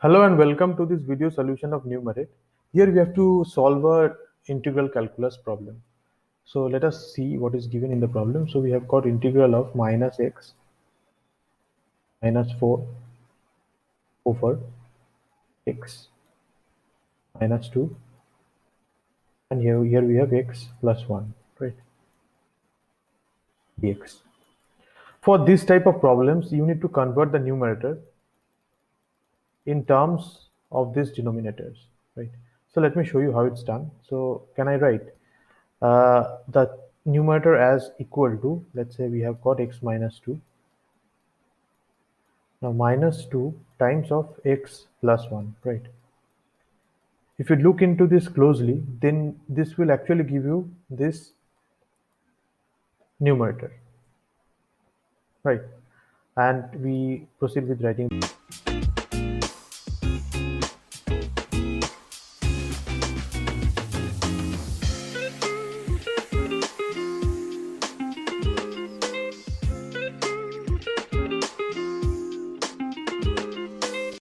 Hello and welcome to this video solution of Numerade. Here we have to solve a integral calculus problem. So let us see what is given in the problem. So we have got integral of minus x minus 4 over x minus 2, and here we have x plus 1, right, dx. For this type of problems you need to convert the numerator in terms of these denominators, right? So let me show you how it's done. So can I write the numerator as equal to, let's say we have got x minus 2. Now minus 2 times of x plus 1, right? If you look into this closely, then this will actually give you this numerator, right? And we proceed with writing.